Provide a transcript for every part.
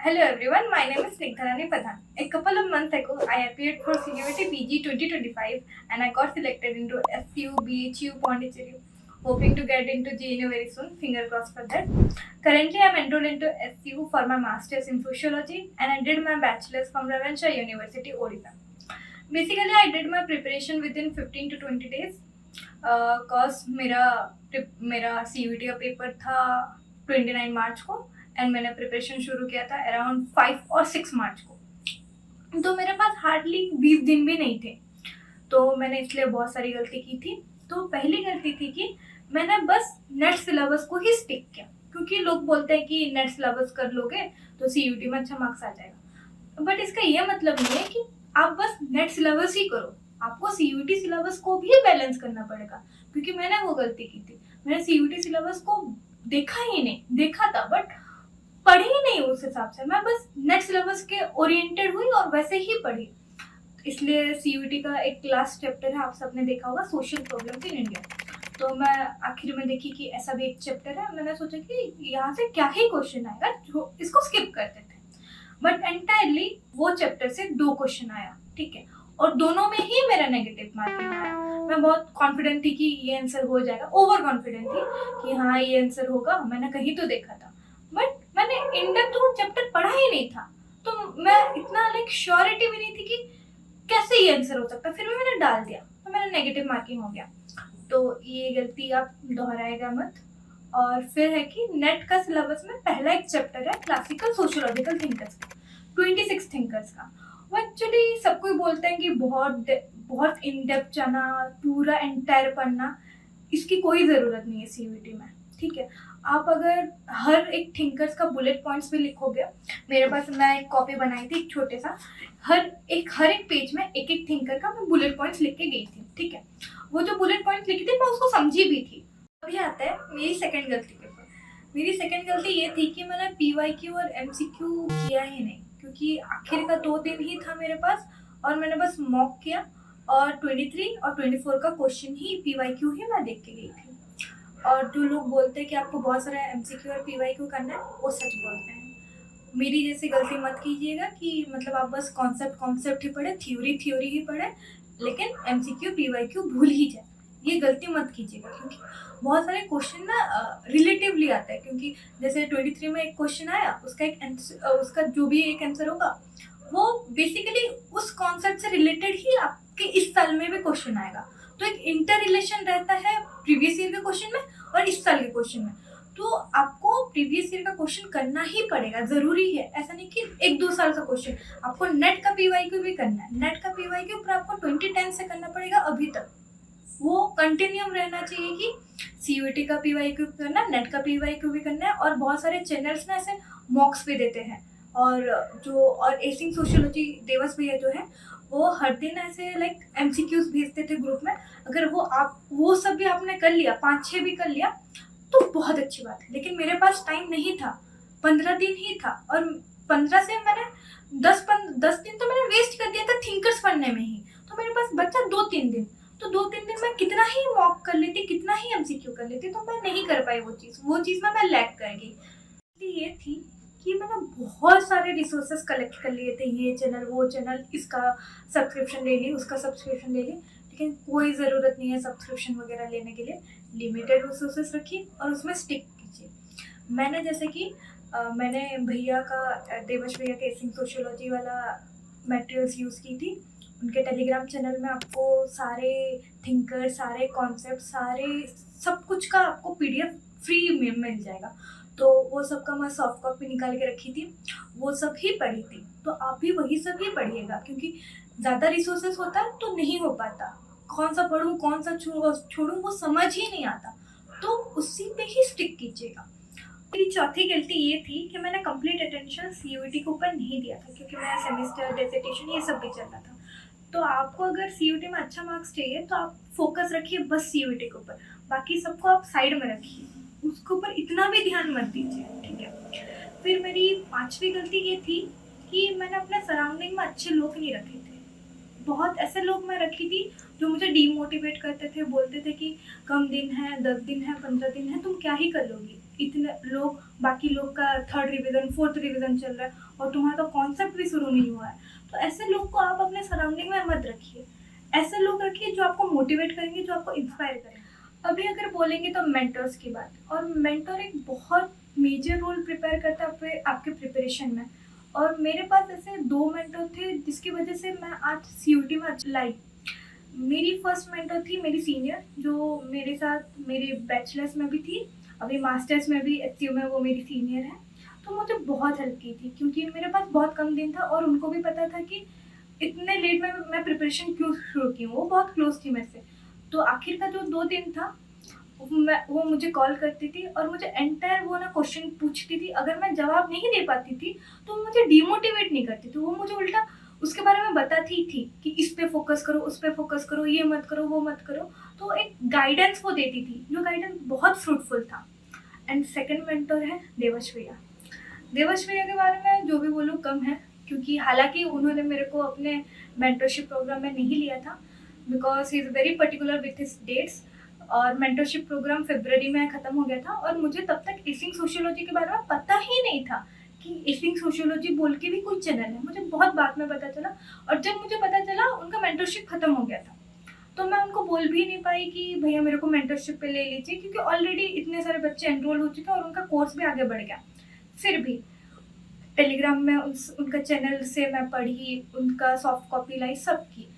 Hello everyone, my name is Snigdharani Pradhan. A couple of months ago, I appeared for CUET PG 2025 and I got selected into SU, BHU, Pondicherry, hoping to get into JNU very soon, finger crossed for that. Currently, I am enrolled into SU for my Masters in Sociology and I did my Bachelor's from Ravenshaw University, Odisha. Basically, I did my preparation within 15 to 20 days cause मेरा CUET का paper था 29 मार्च को and मैंने preparation शुरू किया था around 5 और 6 मार्च को। तो मेरे पास हार्डली 20 दिन भी नहीं थे, तो मैंने इसलिए बहुत सारी गलती की थी। तो पहली गलती थी कि मैंने बस नेट सिलेबस को ही स्टिक किया, क्योंकि लोग बोलते हैं कि नेट सिलेबस कर लोगे तो CUET में अच्छा मार्क्स आ जाएगा, बट इसका ये मतलब नहीं है कि आप बस नेट सिलेबस ही करो, आपको CUET सिलेबस को भी बैलेंस करना पड़ेगा। क्योंकि मैंने वो गलती की थी, मैंने CUET सिलेबस को देखा ही नहीं, देखा था बट पढ़ी ही नहीं उस हिसाब से। मैं बस नेट सिलेबस के ओरिएंटेड हुई और वैसे ही पढ़ी। इसलिए CUET का एक लास्ट चैप्टर है, आप सबने देखा होगा, सोशल प्रॉब्लम्स इन इंडिया। तो मैं आखिर में देखी कि ऐसा भी एक चैप्टर है, मैंने सोचा कि यहाँ से क्या ही क्वेश्चन आएगा, जो इसको स्किप करते थे। बट एंटायरली वो चैप्टर से 2 क्वेश्चन आया, ठीक है, और दोनों में ही मेरा नेगेटिव मार्किंग आया। मैं बहुत कॉन्फिडेंट थी कि ये आंसर हो जाएगा, ओवर कॉन्फिडेंट थी कि हाँ ये आंसर होगा, मैंने कहीं तो देखा था, बट मैंने इन डेप्थ वो चैप्टर पढ़ा ही नहीं था। तो मैं इतना श्योरिटी भी नहीं थी कि कैसे ये आंसर हो सकता, फिर भी मैंने डाल दिया, तो मेरा नेगेटिव मार्किंग हो गया। तो ये गलती आप दोहराएगा मत। और फिर है कि नेट का सिलेबस में पहला एक चैप्टर है क्लासिकल सोशियोलॉजिकल थिंकर्स का, 26 थिंकर्स का। वो एक्चुअली सब कोई बोलते हैं कि बहुत इन डेप्थ जाना, पूरा एंटायर पढ़ना, इसकी कोई ज़रूरत नहीं है CUET में, ठीक है। आप अगर हर एक थिंकर्स का बुलेट पॉइंट्स भी लिखोगे, मेरे पास मैं एक कॉपी बनाई थी एक छोटे सा, हर एक पेज में एक एक थिंकर का मैं बुलेट पॉइंट्स लिख के गई थी, ठीक है। वो जो बुलेट पॉइंट्स लिखी थी मैं उसको समझी भी थी। अभी आता है मेरी सेकंड गलती के ऊपर। मेरी सेकंड गलती ये थी कि मैंने PYQ और MCQ किया ही नहीं, क्योंकि आखिर का 2 दिन ही था मेरे पास और मैंने बस मॉक किया और 23 और 24 का क्वेश्चन ही PYQ ही मैं देख के गई थी। और जो लोग बोलते हैं कि आपको बहुत सारा MCQ और PYQ करना है, वो सच बोलते हैं। मेरी जैसी गलती मत कीजिएगा कि मतलब आप बस कॉन्सेप्ट ही पढ़े, थ्योरी ही पढ़े, लेकिन MCQ PYQ भूल ही जाए, ये गलती मत कीजिएगा। क्योंकि बहुत सारे क्वेश्चन ना रिलेटिवली आता है, क्योंकि जैसे 23 में एक क्वेश्चन आया, उसका जो भी एक आंसर होगा वो बेसिकली उस कॉन्सेप्ट से रिलेटेड ही आपके इस साल में भी क्वेश्चन आएगा। तो एक इंटर रिलेशन रहता है प्रीवियस ईयर के क्वेश्चन में और इस साल के क्वेश्चन में। तो आपको प्रीवियस ईयर का क्वेश्चन करना ही पड़ेगा, जरूरी है। ऐसा नहीं कि 1-2 साल का क्वेश्चन, आपको नेट का PYQ भी करना है। नेट का PYQ पर आपको 2010 से करना पड़ेगा अभी तक, वो कंटिन्यू रहना चाहिए कि CUET का PYQ करना, नेट का PYQ भी करना है। और बहुत सारे चैनल्स ना ऐसे मॉक्स भी देते हैं, और एसिंग सोशियोलॉजी देवस भैया जो है वो हर दिन ऐसे MCQs भेजते थे ग्रुप में। अगर वो सब भी आपने कर लिया, 5-6 भी कर लिया, तो बहुत अच्छी बात है। लेकिन मेरे पास टाइम नहीं था, 15 दिन ही था, और 15 से मैंने 10 दिन तो मैंने वेस्ट कर दिया था थिंकर्स पढ़ने में ही। तो मेरे पास बचा 2-3 दिन, तो 2-3 दिन में कितना ही मॉक कर लेती, कितना ही MCQ कर लेती, तो मैं नहीं कर पाई वो चीज़ में मैं लैग कर गई। ये थी कि मैंने बहुत सारे रिसोर्सेस कलेक्ट कर लिए थे, ये चैनल वो चैनल, इसका सब्सक्रिप्शन ले ली, उसका सब्सक्रिप्शन ले ली, लेकिन कोई ज़रूरत नहीं है सब्सक्रिप्शन वगैरह लेने के लिए। लिमिटेड रिसोर्सेस रखिए और उसमें स्टिक कीजिए। मैंने जैसे कि मैंने देवश भैया के एसिंग सोशियोलॉजी वाला मटेरियल्स यूज़ की थी। उनके टेलीग्राम चैनल में आपको सारे थिंकर, सारे कॉन्सेप्ट, सब कुछ का आपको PDF फ्री में मिल जाएगा। तो वो सब का मैं सॉफ्ट कॉपी निकाल के रखी थी, वो सब ही पढ़ी थी। तो आप भी वही सब ही पढ़िएगा, क्योंकि ज़्यादा रिसोर्सेस होता है तो नहीं हो पाता, कौन सा पढ़ूँ कौन सा छोड़ूँ वो समझ ही नहीं आता, तो उसी पे ही स्टिक कीजिएगा। मेरी चौथी गलती ये थी कि मैंने कंप्लीट अटेंशन CUET के ऊपर नहीं दिया था, क्योंकि मेरा सेमेस्टर डिसर्टेशन ये सब भी चल रहा था। तो आपको अगर CUET में अच्छा मार्क्स चाहिए तो आप फोकस रखिए बस CUET के ऊपर, बाकी सबको आप साइड में रखिए, उसके ऊपर इतना भी ध्यान मत दीजिए, ठीक है। फिर मेरी 5वीं गलती ये थी कि मैंने अपने सराउंडिंग में अच्छे लोग नहीं रखे थे। बहुत ऐसे लोग मैं रखी थी जो मुझे डीमोटिवेट करते थे, बोलते थे कि कम दिन है, 10 दिन है, 15 दिन है, तुम क्या ही कर लोगी, इतने लोग, बाकी लोग का 3rd रिवीजन 4th रिवीजन चल रहा है और तुम्हारा तो कॉन्सेप्ट भी शुरू नहीं हुआ है। तो ऐसे लोग को आप अपने सराउंडिंग में मत रखिए, ऐसे लोग रखिए जो आपको मोटिवेट करेंगे, जो आपको इंस्पायर करेंगे। अभी अगर बोलेंगे तो मेंटर्स की बात, और मेंटर एक बहुत मेजर रोल प्रिपेयर करता है आपके प्रिपरेशन में। और मेरे पास ऐसे 2 मेंटर थे जिसकी वजह से मैं आज सीयूटी में लाई। मेरी फर्स्ट मेंटर थी मेरी सीनियर, जो मेरे साथ मेरे बैचलर्स में भी थी, अभी मास्टर्स में भी एचसीयू में वो मेरी सीनियर है। तो मुझे बहुत हेल्प की थी क्योंकि मेरे पास बहुत कम दिन था और उनको भी पता था कि इतने लेट में मैं प्रिपरेशन क्यों शुरू की हूँ। वो बहुत क्लोज थी मेरे से। तो आखिर का जो 2 दिन था, वो मुझे कॉल करती थी और मुझे एंटायर वो ना क्वेश्चन पूछती थी। अगर मैं जवाब नहीं दे पाती थी तो वो मुझे डिमोटिवेट नहीं करती थी, वो मुझे उल्टा उसके बारे में बताती थी कि इस पे फोकस करो, उस पे फोकस करो, ये मत करो, वो मत करो। तो एक गाइडेंस वो देती थी, जो गाइडेंस बहुत फ्रूटफुल था। एंड सेकंड मेंटर है देवश भैया। देवश भैया के बारे में जो भी बोलूँ कम है, क्योंकि हालांकि उन्होंने मेरे को अपने मेंटरशिप प्रोग्राम में नहीं लिया था, because he is very particular with his dates. और मेंटरशिप प्रोग्राम फरवरी में ख़त्म हो गया था और मुझे तब तक एसिंग सोशियोलॉजी के बारे में पता ही नहीं था कि एसिंग सोशियोलॉजी बोल के भी कोई चैनल है। मुझे बहुत बाद में पता चला, और जब मुझे पता चला उनका मेंटरशिप ख़त्म हो गया था, तो मैं उनको बोल भी नहीं पाई कि भैया मेरे को मेंटरशिप पे ले लीजिए, क्योंकि ऑलरेडी इतने सारे बच्चे एनरोल हो चुके हैं और उनका कोर्स भी आगे बढ़ गया। फिर भी टेलीग्राम में उनका चैनल से मैं पढ़ी, उनका सॉफ्ट कॉपी लाई, सब की।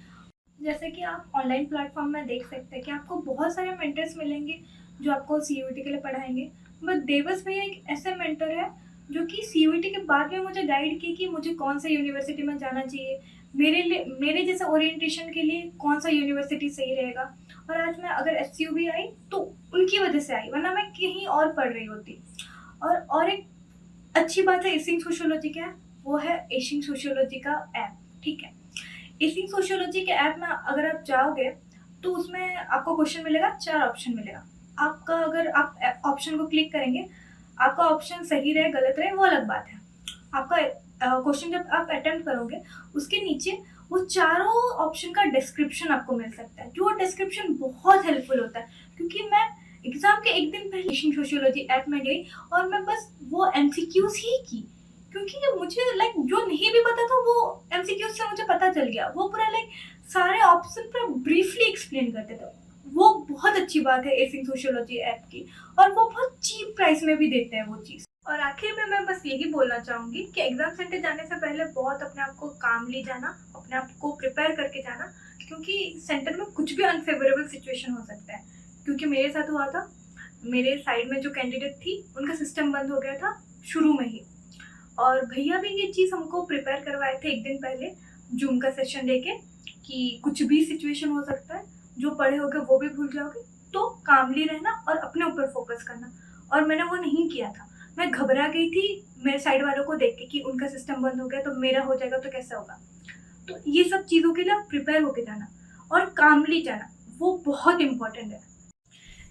जैसे कि आप ऑनलाइन प्लेटफॉर्म में देख सकते हैं कि आपको बहुत सारे मेंटर्स मिलेंगे जो आपको सीयूईटी के लिए पढ़ाएंगे, बट देवस भैया एक ऐसे मेंटर है जो कि सीयूईटी के बाद में मुझे गाइड की कि मुझे कौन सा यूनिवर्सिटी में जाना चाहिए, मेरे जैसे ओरिएंटेशन के लिए कौन सा यूनिवर्सिटी सही रहेगा। और आज मैं अगर एचसीयू भी आई तो उनकी वजह से आई, वरना मैं कहीं और पढ़ रही होती। और एक अच्छी बात है एसिंग सोशियोलॉजी क्या, वो है एसिंग सोशियोलॉजी का ऐप। ठीक है, एसिंग सोशियोलॉजी के ऐप में अगर आप जाओगे तो उसमें आपको क्वेश्चन मिलेगा, 4 ऑप्शन मिलेगा आपका। अगर आप ऑप्शन को क्लिक करेंगे, आपका ऑप्शन सही रहे गलत रहे वो अलग बात है। आपका क्वेश्चन जब आप अटेम्प्ट करोगे उसके नीचे वो चारों ऑप्शन का डिस्क्रिप्शन आपको मिल सकता है, जो डिस्क्रिप्शन बहुत हेल्पफुल होता है। क्योंकि मैं एग्जाम के एक दिन पहले एसिंग सोशियोलॉजी ऐप में गई और मैं बस वो एमसीक्यूज ही की, क्योंकि मुझे जो नहीं भी पता था वो एमसीक्यूज से मुझे पता चल गया। वो पूरा सारे ऑप्शन पर ब्रीफली एक्सप्लेन करते थे। वो बहुत अच्छी बात है एसिंग सोशियोलॉजी ऐप की, और वो बहुत चीप प्राइस में भी देते हैं वो चीज़। और आखिर में मैं बस यही बोलना चाहूँगी कि एग्जाम सेंटर जाने से पहले बहुत अपने आप को कामली जाना, अपने आप को प्रिपेयर करके जाना, क्योंकि सेंटर में कुछ भी अनफेवरेबल सिचुएशन हो सकता है। क्योंकि मेरे साथ हुआ था, मेरे साइड में जो कैंडिडेट थी उनका सिस्टम बंद हो गया था शुरू में ही, और भैया भी ये चीज़ हमको प्रिपेयर करवाए थे एक दिन पहले जूम का सेशन लेके कि कुछ भी सिचुएशन हो सकता है, जो पढ़े होगे वो भी भूल जाओगे, तो कामली रहना और अपने ऊपर फोकस करना। और मैंने वो नहीं किया था, मैं घबरा गई थी मेरे साइड वालों को देख के कि उनका सिस्टम बंद हो गया तो मेरा हो जाएगा तो कैसे होगा। तो ये सब चीज़ों के लिए प्रिपेयर होके जाना और कामली जाना, वो बहुत इंपॉर्टेंट है।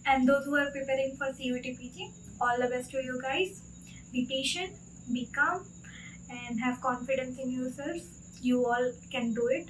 And those who are preparing for CUET PG, all the best to you guys. Be patient, be calm, and have confidence in yourself. You all can do it.